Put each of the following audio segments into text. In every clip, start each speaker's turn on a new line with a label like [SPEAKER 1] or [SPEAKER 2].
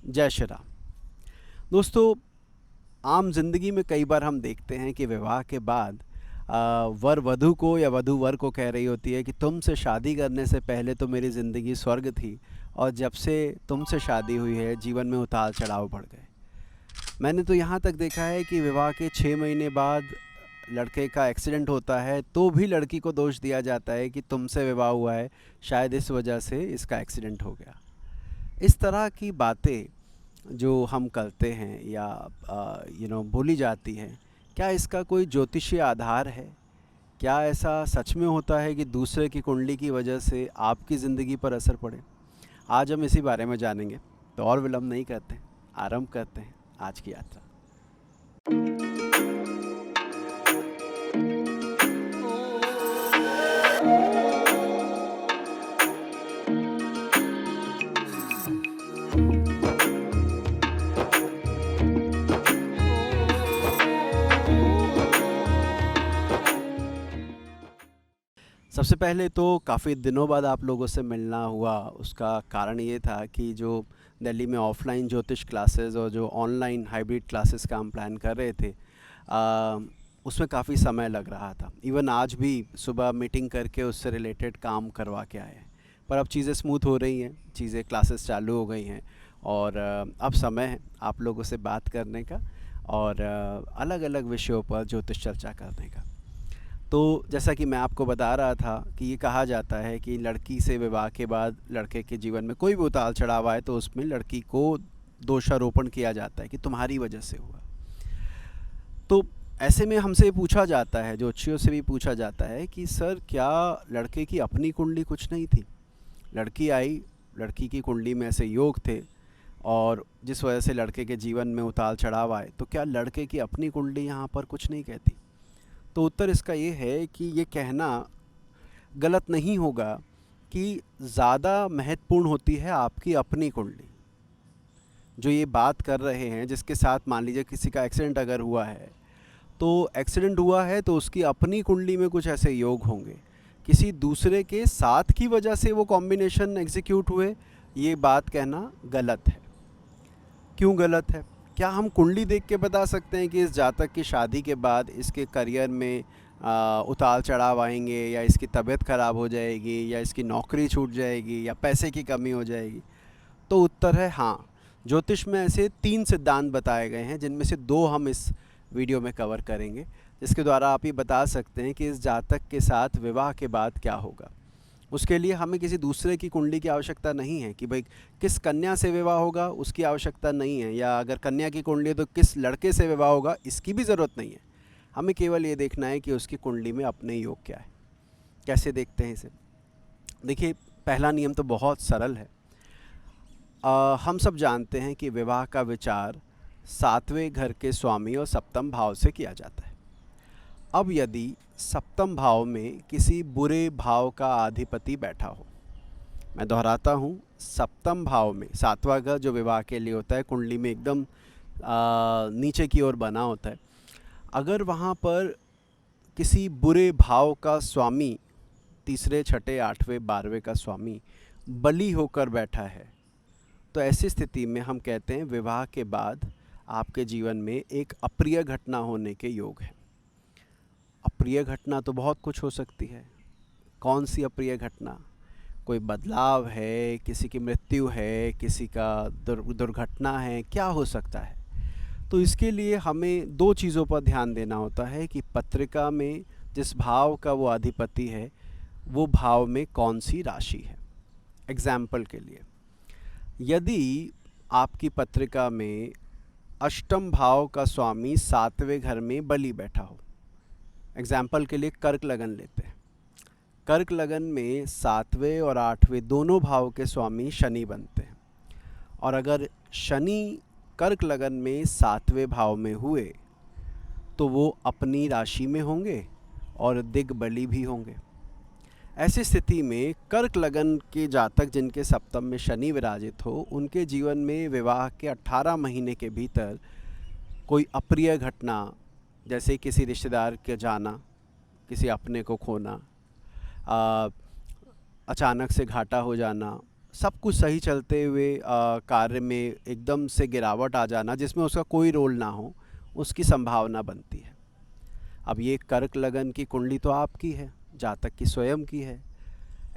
[SPEAKER 1] जय श्री राम। दोस्तों, आम जिंदगी में कई बार हम देखते हैं कि विवाह के बाद वर वधु को या वधु वर को कह रही होती है कि तुमसे शादी करने से पहले तो मेरी ज़िंदगी स्वर्ग थी और जब से तुमसे शादी हुई है जीवन में उतार चढ़ाव बढ़ गए। मैंने तो यहाँ तक देखा है कि विवाह के 6 महीने बाद लड़के का एक्सीडेंट होता है तो भी लड़की को दोष दिया जाता है कि तुमसे विवाह हुआ है, शायद इस वजह से इसका एक्सीडेंट हो गया। इस तरह की बातें जो हम करते हैं या बोली जाती हैं, क्या इसका कोई ज्योतिषीय आधार है? क्या ऐसा सच में होता है कि दूसरे की कुंडली की वजह से आपकी ज़िंदगी पर असर पड़े? आज हम इसी बारे में जानेंगे। तो और विलंब नहीं करते, आरंभ करते हैं आज की यात्रा। सबसे पहले तो काफ़ी दिनों बाद आप लोगों से मिलना हुआ, उसका कारण ये था कि जो दिल्ली में ऑफ़लाइन ज्योतिष क्लासेस और जो ऑनलाइन हाइब्रिड क्लासेस का हम प्लान कर रहे थे, उसमें काफ़ी समय लग रहा था। इवन आज भी सुबह मीटिंग करके उससे रिलेटेड काम करवा के आए हैं। पर अब चीज़ें स्मूथ हो रही हैं, चीज़ें क्लासेस चालू हो गई हैं और अब समय है आप लोगों से बात करने का और अलग अलग विषयों पर ज्योतिष चर्चा करने का। तो जैसा कि मैं आपको बता रहा था कि ये कहा जाता है कि लड़की से विवाह के बाद लड़के के जीवन में कोई भी उतार चढ़ाव आए तो उसमें लड़की को दोषारोपण किया जाता है कि तुम्हारी वजह से हुआ। तो ऐसे में हमसे पूछा जाता है, ज्योतिषियों से भी पूछा जाता है कि सर, क्या लड़के की अपनी कुंडली कुछ नहीं थी? लड़की आई, लड़की की कुंडली में ऐसे योग थे और जिस वजह से लड़के के जीवन में उतार चढ़ाव आए, तो क्या लड़के की अपनी कुंडली यहाँ पर कुछ नहीं कहती? तो उत्तर इसका ये है कि ये कहना गलत नहीं होगा कि ज़्यादा महत्वपूर्ण होती है आपकी अपनी कुंडली। जो ये बात कर रहे हैं, जिसके साथ मान लीजिए किसी का एक्सीडेंट अगर हुआ है, तो एक्सीडेंट हुआ है तो उसकी अपनी कुंडली में कुछ ऐसे योग होंगे, किसी दूसरे के साथ की वजह से वो कॉम्बिनेशन एग्जीक्यूट हुए, ये बात कहना गलत है। क्यों गलत है? क्या हम कुंडली देख के बता सकते हैं कि इस जातक की शादी के बाद इसके करियर में उतार चढ़ाव आएंगे या इसकी तबीयत ख़राब हो जाएगी या इसकी नौकरी छूट जाएगी या पैसे की कमी हो जाएगी? तो उत्तर है हाँ। ज्योतिष में ऐसे 3 सिद्धांत बताए गए हैं, जिनमें से 2 हम इस वीडियो में कवर करेंगे, जिसके द्वारा आप ये बता सकते हैं कि इस जातक के साथ विवाह के बाद क्या होगा। उसके लिए हमें किसी दूसरे की कुंडली की आवश्यकता नहीं है कि भाई किस कन्या से विवाह होगा, उसकी आवश्यकता नहीं है, या अगर कन्या की कुंडली है तो किस लड़के से विवाह होगा, इसकी भी ज़रूरत नहीं है। हमें केवल ये देखना है कि उसकी कुंडली में अपने योग क्या है। कैसे देखते हैं इसे? देखिए, पहला नियम तो बहुत सरल है। हम सब जानते हैं कि विवाह का विचार 7वें घर के स्वामी और सप्तम भाव से किया जाता है। अब यदि सप्तम भाव में किसी बुरे भाव का अधिपति बैठा हो, मैं दोहराता हूँ, सप्तम भाव में 7वां घर जो विवाह के लिए होता है, कुंडली में एकदम नीचे की ओर बना होता है, अगर वहाँ पर किसी बुरे भाव का स्वामी, तीसरे, छठे, 8वें, 12वें का स्वामी बली होकर बैठा है, तो ऐसी स्थिति में हम कहते हैं विवाह के बाद आपके जीवन में एक अप्रिय घटना होने के योग हैं। अप्रिय घटना तो बहुत कुछ हो सकती है। कौन सी अप्रिय घटना? कोई बदलाव है, किसी की मृत्यु है, किसी का दुर्घटना है, क्या हो सकता है? तो इसके लिए हमें 2 चीज़ों पर ध्यान देना होता है कि पत्रिका में जिस भाव का वो अधिपति है, वो भाव में कौन सी राशि है। एग्जाम्पल के लिए, यदि आपकी पत्रिका में अष्टम भाव का स्वामी 7वें घर में बली बैठा हो, एग्जाम्पल के लिए कर्क लगन लेते हैं। कर्क लगन में 7वें और 8वें दोनों भाव के स्वामी शनि बनते हैं, और अगर शनि कर्क लगन में 7वें भाव में हुए तो वो अपनी राशि में होंगे और दिग्बली भी होंगे। ऐसी स्थिति में कर्क लगन के जातक जिनके सप्तम में शनि विराजित हो, उनके जीवन में विवाह के 18 महीने के भीतर कोई अप्रिय घटना, जैसे किसी रिश्तेदार के जाना, किसी अपने को खोना, अचानक से घाटा हो जाना, सब कुछ सही चलते हुए कार्य में एकदम से गिरावट आ जाना जिसमें उसका कोई रोल ना हो, उसकी संभावना बनती है। अब ये कर्क लगन की कुंडली तो आपकी है, जातक की स्वयं की है।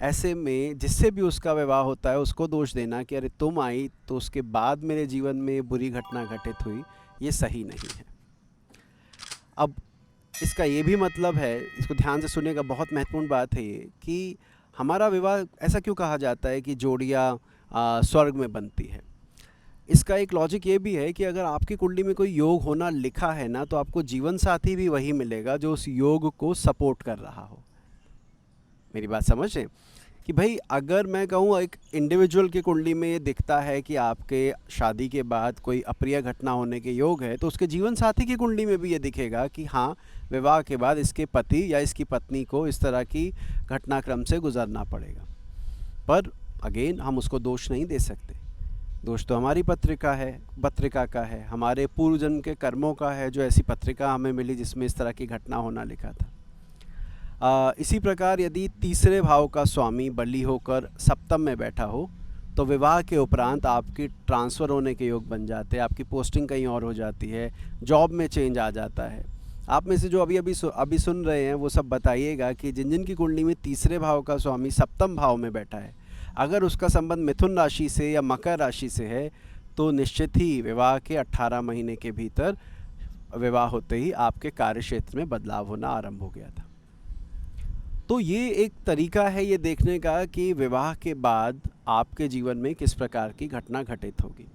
[SPEAKER 1] ऐसे में जिससे भी उसका विवाह होता है उसको दोष देना कि अरे तुम आई तो उसके बाद मेरे जीवन में बुरी घटना घटित हुई, ये सही नहीं है। अब इसका ये भी मतलब है, इसको ध्यान से सुनेगा, बहुत महत्वपूर्ण बात है ये, कि हमारा विवाह ऐसा क्यों कहा जाता है कि जोड़ियाँ स्वर्ग में बनती है। इसका एक लॉजिक ये भी है कि अगर आपकी कुंडली में कोई योग होना लिखा है ना, तो आपको जीवन साथी भी वही मिलेगा जो उस योग को सपोर्ट कर रहा हो। मेरी बात समझ रहे हैं कि भाई अगर मैं कहूँ एक इंडिविजुअल की कुंडली में ये दिखता है कि आपके शादी के बाद कोई अप्रिय घटना होने के योग है, तो उसके जीवन साथी की कुंडली में भी ये दिखेगा कि हाँ, विवाह के बाद इसके पति या इसकी पत्नी को इस तरह की घटनाक्रम से गुजरना पड़ेगा। पर अगेन हम उसको दोष नहीं दे सकते। दोष तो हमारी पत्रिका का है, हमारे पूर्व जन्म के कर्मों का है, जो ऐसी पत्रिका हमें मिली जिसमें इस तरह की घटना होना लिखा था। इसी प्रकार यदि तीसरे भाव का स्वामी बली होकर सप्तम में बैठा हो, तो विवाह के उपरांत आपकी ट्रांसफ़र होने के योग बन जाते हैं, आपकी पोस्टिंग कहीं और हो जाती है, जॉब में चेंज आ जाता है। आप में से जो अभी सुन रहे हैं वो सब बताइएगा कि जिन जिन की कुंडली में तीसरे भाव का स्वामी सप्तम भाव में बैठा है, अगर उसका संबंध मिथुन राशि से या मकर राशि से है, तो निश्चित ही विवाह के 18 महीने के भीतर विवाह होते ही आपके कार्य क्षेत्र में बदलाव होना आरंभ हो गया था। तो ये एक तरीका है ये देखने का कि विवाह के बाद आपके जीवन में किस प्रकार की घटना घटित होगी।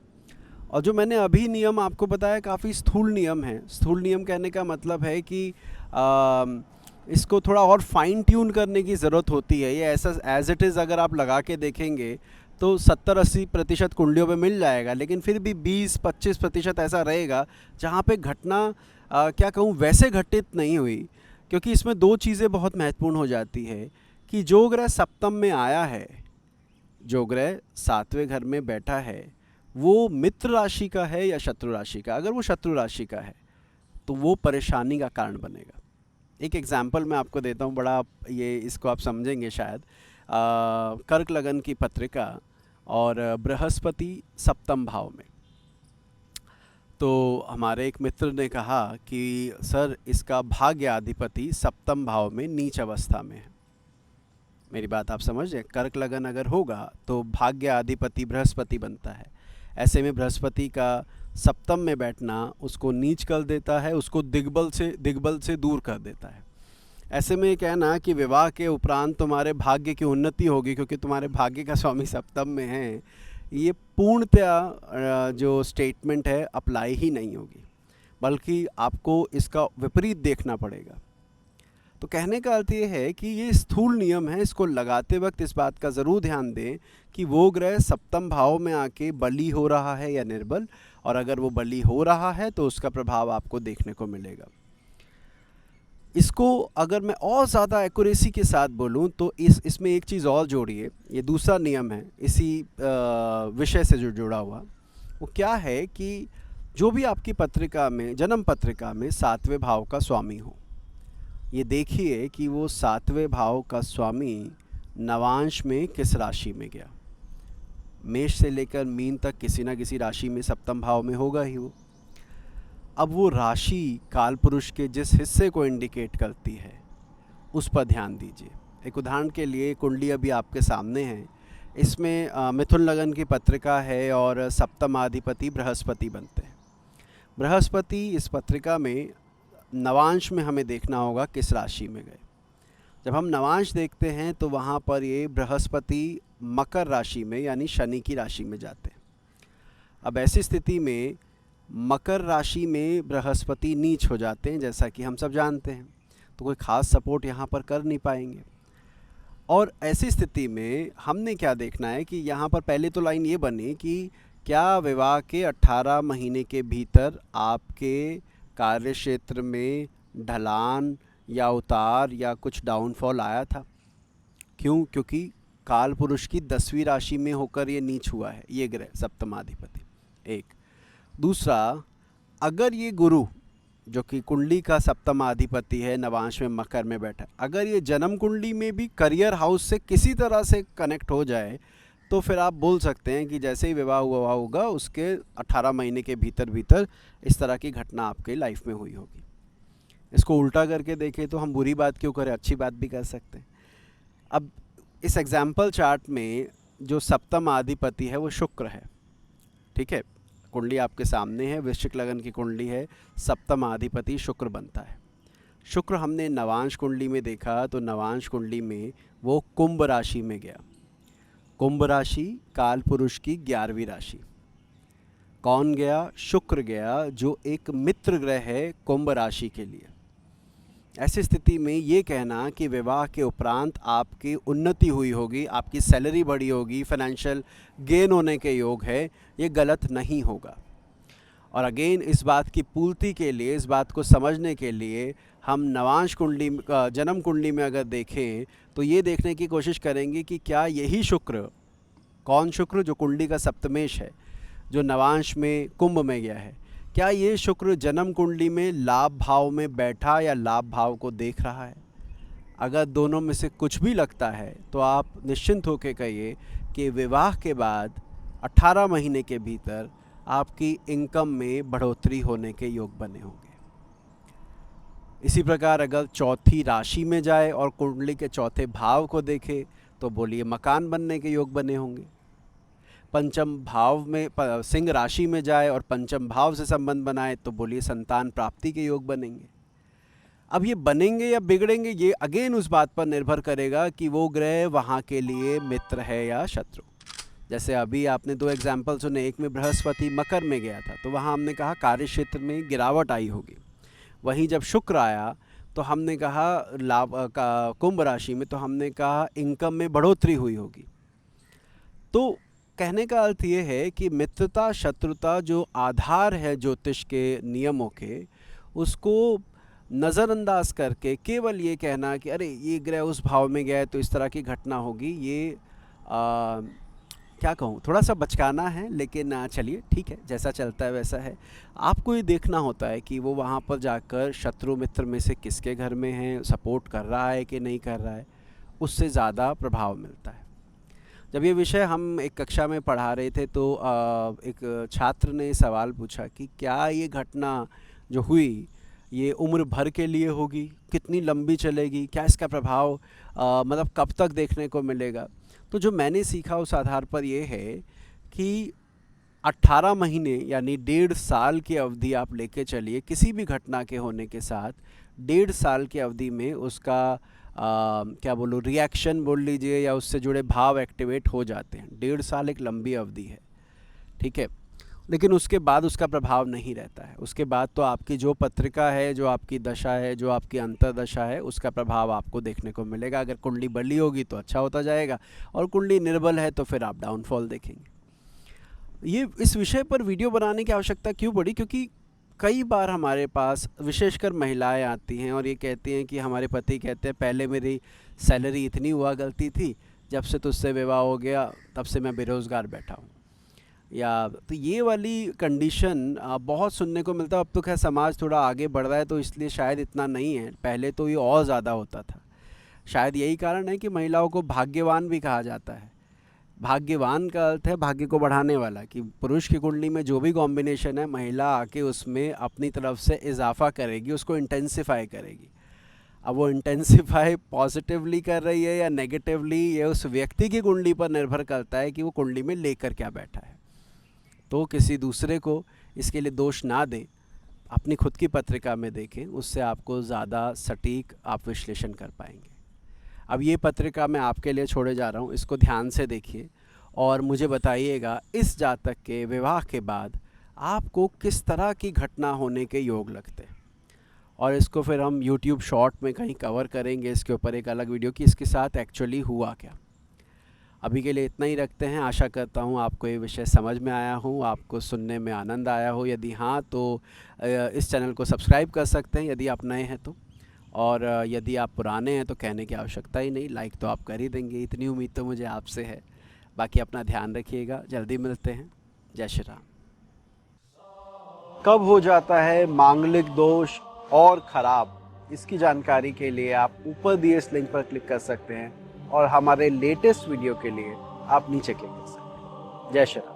[SPEAKER 1] और जो मैंने अभी नियम आपको बताया काफ़ी स्थूल नियम है। स्थूल नियम कहने का मतलब है कि इसको थोड़ा और फाइन ट्यून करने की ज़रूरत होती है। ये ऐसा एज इट इज़ अगर आप लगा के देखेंगे तो 70-80% कुंडलियों पे मिल जाएगा, लेकिन फिर भी 20-25% ऐसा रहेगा जहाँ पे घटना क्या कहूँ वैसे घटित नहीं हुई। क्योंकि इसमें दो चीज़ें बहुत महत्वपूर्ण हो जाती है कि जो ग्रह सप्तम में आया है, जो ग्रह 7वें घर में बैठा है, वो मित्र राशि का है या शत्रु राशि का। अगर वो शत्रु राशि का है तो वो परेशानी का कारण बनेगा। एक एग्जाम्पल मैं आपको देता हूँ, बड़ा ये इसको आप समझेंगे शायद। कर्क लगन की पत्रिका और बृहस्पति सप्तम भाव में, तो हमारे एक मित्र ने कहा कि सर इसका भाग्याधिपति सप्तम भाव में नीच अवस्था में है। मेरी बात आप समझ रहे हैं, कर्क लगन अगर होगा तो भाग्याधिपति बृहस्पति बनता है। ऐसे में बृहस्पति का सप्तम में बैठना उसको नीच कर देता है, उसको दिग्बल से दूर कर देता है। ऐसे में ये कहना कि विवाह के उपरांत तुम्हारे भाग्य की उन्नति होगी क्योंकि तुम्हारे भाग्य का स्वामी सप्तम में है, ये पूर्णतया जो स्टेटमेंट है अप्लाई ही नहीं होगी, बल्कि आपको इसका विपरीत देखना पड़ेगा। तो कहने का अर्थ ये है कि ये स्थूल नियम है, इसको लगाते वक्त इस बात का ज़रूर ध्यान दें कि वो ग्रह सप्तम भाव में आके बली हो रहा है या निर्बल, और अगर वो बली हो रहा है तो उसका प्रभाव आपको देखने को मिलेगा। इसको अगर मैं और ज़्यादा एक्यूरेसी के साथ बोलूं तो इसमें एक चीज़ और जोड़िए, ये दूसरा नियम है इसी विषय से जो जुड़ा हुआ। वो क्या है कि जो भी आपकी पत्रिका में, जन्म पत्रिका में 7वें भाव का स्वामी हो, ये देखिए कि वो 7वें भाव का स्वामी नवांश में किस राशि में गया। मेष से लेकर मीन तक किसी ना किसी राशि में सप्तम भाव में होगा ही वो। अब वो राशि काल पुरुष के जिस हिस्से को इंडिकेट करती है उस पर ध्यान दीजिए। एक उदाहरण के लिए कुंडली अभी आपके सामने है, इसमें मिथुन लगन की पत्रिका है और सप्तमाधिपति बृहस्पति बनते हैं। बृहस्पति इस पत्रिका में नवांश में हमें देखना होगा किस राशि में गए। जब हम नवांश देखते हैं तो वहाँ पर ये बृहस्पति मकर राशि में यानी शनि की राशि में जाते हैं। अब ऐसी स्थिति में मकर राशि में बृहस्पति नीच हो जाते हैं, जैसा कि हम सब जानते हैं, तो कोई ख़ास सपोर्ट यहाँ पर कर नहीं पाएंगे। और ऐसी स्थिति में हमने क्या देखना है कि यहाँ पर पहले तो लाइन ये बनी कि क्या विवाह के 18 महीने के भीतर आपके कार्य क्षेत्र में ढलान या उतार या कुछ डाउनफॉल आया था। क्यों? क्योंकि काल पुरुष की 10वीं राशि में होकर ये नीच हुआ है, ये ग्रह सप्तमाधिपति। एक दूसरा, अगर ये गुरु जो कि कुंडली का सप्तमाधिपति है, नवांश में मकर में बैठा, अगर ये जन्म कुंडली में भी करियर हाउस से किसी तरह से कनेक्ट हो जाए तो फिर आप बोल सकते हैं कि जैसे ही विवाह हुआ होगा उसके 18 महीने के भीतर भीतर इस तरह की घटना आपके लाइफ में हुई होगी। इसको उल्टा करके देखें तो हम बुरी बात क्यों करें, अच्छी बात भी कर सकते हैं। अब इस एग्जाम्पल चार्ट में जो सप्तम अधिपति है वो शुक्र है, ठीक है। कुंडली आपके सामने है, वृश्चिक लगन की कुंडली है, सप्तम अधिपति शुक्र बनता है। शुक्र हमने नवांश कुंडली में देखा तो नवांश कुंडली में वो कुंभ राशि में गया। कुंभ राशि काल पुरुष की 11वीं राशि। कौन गया? शुक्र गया, जो एक मित्र ग्रह है कुंभ राशि के लिए। ऐसी स्थिति में ये कहना कि विवाह के उपरांत आपकी उन्नति हुई होगी, आपकी सैलरी बढ़ी होगी, फाइनेंशियल गेन होने के योग है, ये गलत नहीं होगा। और अगेन इस बात की पूर्ति के लिए, इस बात को समझने के लिए हम नवांश कुंडली, जन्म कुंडली में अगर देखें तो ये देखने की कोशिश करेंगे कि क्या यही शुक्र, कौन शुक्र? जो कुंडली का सप्तमेश है, जो नवांश में कुंभ में गया है, क्या ये शुक्र जन्म कुंडली में लाभ भाव में बैठा या लाभ भाव को देख रहा है? अगर दोनों में से कुछ भी लगता है तो आप निश्चिंत होकर कहिए कि विवाह के बाद 18 महीने के भीतर आपकी इनकम में बढ़ोतरी होने के योग बने होंगे। इसी प्रकार अगर चौथी राशि में जाए और कुंडली के चौथे भाव को देखे तो बोलिए मकान बनने के योग बने होंगे। पंचम भाव में सिंह राशि में जाए और पंचम भाव से संबंध बनाए तो बोलिए संतान प्राप्ति के योग बनेंगे। अब ये बनेंगे या बिगड़ेंगे, ये अगेन उस बात पर निर्भर करेगा कि वो ग्रह वहाँ के लिए मित्र है या शत्रु। जैसे अभी आपने 2 एग्जाम्पल सुने, एक में बृहस्पति मकर में गया था तो वहाँ हमने कहा कार्य क्षेत्र में गिरावट आई होगी। वहीं जब शुक्र आया तो हमने कहा लाभ का कुंभ राशि में, तो हमने कहा इनकम में बढ़ोतरी हुई होगी। तो कहने का अर्थ ये है कि मित्रता शत्रुता जो आधार है ज्योतिष के नियमों के, उसको नज़रअंदाज करके केवल ये कहना कि अरे ये ग्रह उस भाव में गया है तो इस तरह की घटना होगी, ये क्या कहूँ, थोड़ा सा बचकाना है। लेकिन चलिए ठीक है, जैसा चलता है वैसा है। आपको ये देखना होता है कि वो वहाँ पर जाकर शत्रु मित्र में से किसके घर में है, सपोर्ट कर रहा है कि नहीं कर रहा है, उससे ज़्यादा प्रभाव मिलता है। जब ये विषय हम एक कक्षा में पढ़ा रहे थे तो एक छात्र ने सवाल पूछा कि क्या ये घटना जो हुई ये उम्र भर के लिए होगी, कितनी लंबी चलेगी, क्या इसका प्रभाव मतलब कब तक देखने को मिलेगा। तो जो मैंने सीखा उस आधार पर ये है कि 18 महीने यानी 1.5 साल की अवधि आप लेके चलिए किसी भी घटना के होने के साथ। 1.5 साल की अवधि में उसका क्या बोलूँ, रिएक्शन बोल लीजिए या उससे जुड़े भाव एक्टिवेट हो जाते हैं। 1.5 साल एक लंबी अवधि है, ठीक है। लेकिन उसके बाद उसका प्रभाव नहीं रहता है। उसके बाद तो आपकी जो पत्रिका है, जो आपकी दशा है, जो आपकी अंतर्दशा है, उसका प्रभाव आपको देखने को मिलेगा। अगर कुंडली बली होगी तो अच्छा होता जाएगा, और कुंडली निर्बल है तो फिर आप डाउनफॉल देखेंगे। ये इस विषय पर वीडियो बनाने की आवश्यकता क्यों पड़ी? क्योंकि कई बार हमारे पास विशेषकर महिलाएं आती हैं और ये कहती हैं कि हमारे पति कहते हैं पहले मेरी सैलरी इतनी हुआ करती थी, जब से तुझसे विवाह हो गया तब से मैं बेरोज़गार बैठा हूँ। या तो ये वाली कंडीशन बहुत सुनने को मिलता है। अब तो खैर समाज थोड़ा आगे बढ़ रहा है तो इसलिए शायद इतना नहीं है, पहले तो ये और ज़्यादा होता था। शायद यही कारण है कि महिलाओं को भाग्यवान भी कहा जाता है। भाग्यवान का अर्थ है भाग्य को बढ़ाने वाला, कि पुरुष की कुंडली में जो भी कॉम्बिनेशन है, महिला आके उसमें अपनी तरफ से इजाफा करेगी, उसको इंटेंसिफाई करेगी। अब वो इंटेंसिफाई पॉजिटिवली कर रही है या नेगेटिवली, ये उस व्यक्ति की कुंडली पर निर्भर करता है कि वो कुंडली में लेकर क्या बैठा है। तो किसी दूसरे को इसके लिए दोष ना दें, अपनी खुद की पत्रिका में देखें, उससे आपको ज़्यादा सटीक आप विश्लेषण कर पाएंगे। अब ये पत्रिका मैं आपके लिए छोड़े जा रहा हूँ, इसको ध्यान से देखिए और मुझे बताइएगा इस जातक के विवाह के बाद आपको किस तरह की घटना होने के योग लगते हैं। और इसको फिर हम YouTube शॉर्ट में कहीं कवर करेंगे, इसके ऊपर एक अलग वीडियो कि इसके साथ एक्चुअली हुआ क्या। अभी के लिए इतना ही रखते हैं। आशा करता हूँ आपको ये विषय समझ में आया हो, आपको सुनने में आनंद आया हो। यदि हाँ तो इस चैनल को सब्सक्राइब कर सकते हैं यदि आप नए हैं तो, और यदि आप पुराने हैं तो कहने की आवश्यकता ही नहीं, लाइक तो आप कर ही देंगे। इतनी उम्मीद तो मुझे आपसे है। बाकी अपना ध्यान रखिएगा, जल्दी मिलते हैं। जय श्री राम। कब हो जाता है मांगलिक दोष और ख़राब, इसकी जानकारी के लिए आप ऊपर दिए इस लिंक पर क्लिक कर सकते हैं और हमारे लेटेस्ट वीडियो के लिए आप नीचे क्लिक कर सकते हैं। जय श्री राम।